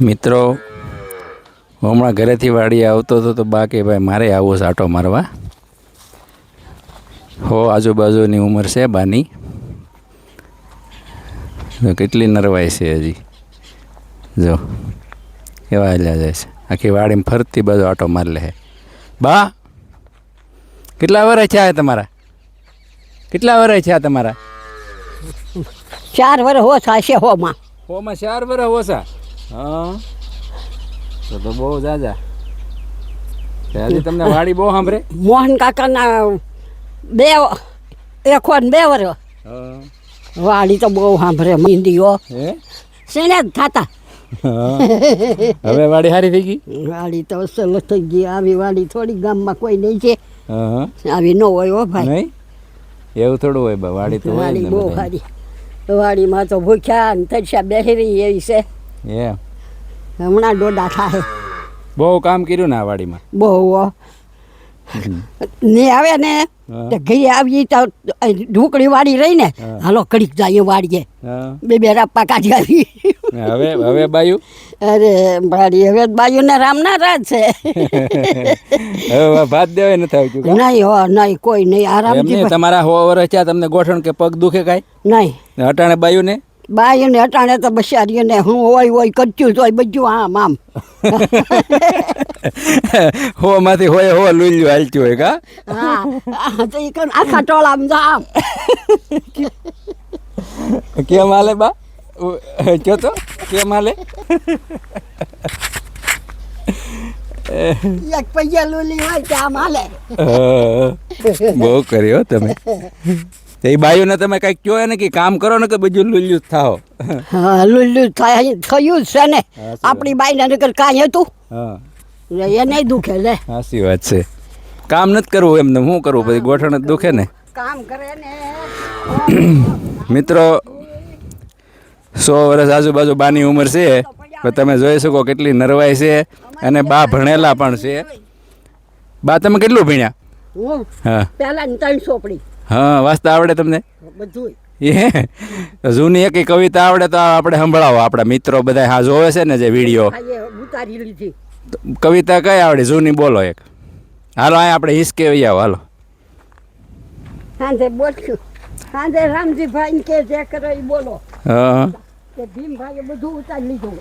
મિત્રો હું હમણાં ઘરેથી વાડી આવતો હતો તો બા કે ભાઈ મારે આવો છે આટો મારવા. હો આજુબાજુની ઉંમર છે બાની, કેટલી નરવાઈ છે હજી. જો કેવા હાલ્યા જાય છે, આખી વાડીમાં ફરતી બાજુ આટો મારી લે. બા કેટલા વર્ષ થયા તમારા? કેટલા વર્ષ થયા તમારા? 4 વર્ષ ઓછા છે. હોમાં 4 વર્ષ ઓછા? હા તો બહુ જાજા. હજી તમને વાડી બહુ સાંભળે? મોહન કાકાના 1 વર્ષ 2 વર્ષ વાડી તો બહુ સાંભળે. મીંડીઓ શેને જ થતા. હવે વાડી સારી થઈ ગઈ? વાડી તો અસલ થઈ ગઈ. આવી વાડી થોડી ગામમાં કોઈ નહીં છે. આવી ન હોય હો ભાઈ. નહીં એવું થોડું હોય બા, વાડી તો હોય વાડી ને બહુ બધાય. સારી. વાડીમાં તો ભૂખ્યા ને તરસ્યા બેસી રહી એવી છે. એમ હમણાં ડોડા થાય. બહુ કામ કર્યું ને આ વાડીમાં. બહુ ને આવે ને તે ઘરે આવી તો ઢોકળી વાળી રહી ને, હાલો કડીક જાય વાડીએ. બે રાપા કાઢી આવી. હવે બાયું? અરે બાડી હવે બાયું ને રામ ના રાજ છે. હવે ભાત દેવાય નથી આવતું? નહીં હો નહીં, કોઈ નહીં. આરામથી. તમારા 100 વર્ષ થયા, તમને ગોઠણ કે પગ દુખે કાંઈ નહીં? અટાણે બાયું ને? બાયું ને અટાણે તો બસારીને હું હોય કરતું હોય બધું આમ આમ. હો માંથી હોય લુલ્યું હાલતું હોય કા? હા તો એ આખા ટોળામાં જામ. કેમ હાલે બા? કયો તો કેમ હાલે? એક પૈયા લુલી હોય કે આમ હાલે. બહુ કર્યો તમે. એ બાયુને તમે કઈક કહો ને કે કામ કરો ને કે બધું લુલ્યું જ થાઓ. હા લુલ્યું થયું જ છે ને. આપણી બાઈને નકર કાંઈ હતું એ નહીં દુખે લે. સાચી વાત છે. કામ નથી કરવું એમને શું કરવું, પછી ગોઠણ જ દુખે ને. કામ કરે ને. મિત્રો 100 વર્ષ આજુબાજુ બાની ઉંમર છે, તો તમે જોઈ શકો કેટલી નરવાઈ છે. અને બા ભણેલા પણ છે. બા તમે કેટલું ભણ્યા? હું હા પહેલા 3 ચોપડી. હા વાંચતા આવડે તમને? બધું. જૂની એક કવિતા આવડે તો આપણે સંભળાવો. આપણા મિત્રો બધા હા જોવે છે ને જે વિડીયો. ઉતારી લીધી કવિતા કઈ આવડે જૂની બોલો એક. હાલો અહીં આપણે હિસકે વહી આવો. હાલો સાંજે બોલશું. સાંજે રામજીભાઈ કે જે કરો એ બોલો. હા કે ભીમભાઈએ બધું ઉતારી લીધું.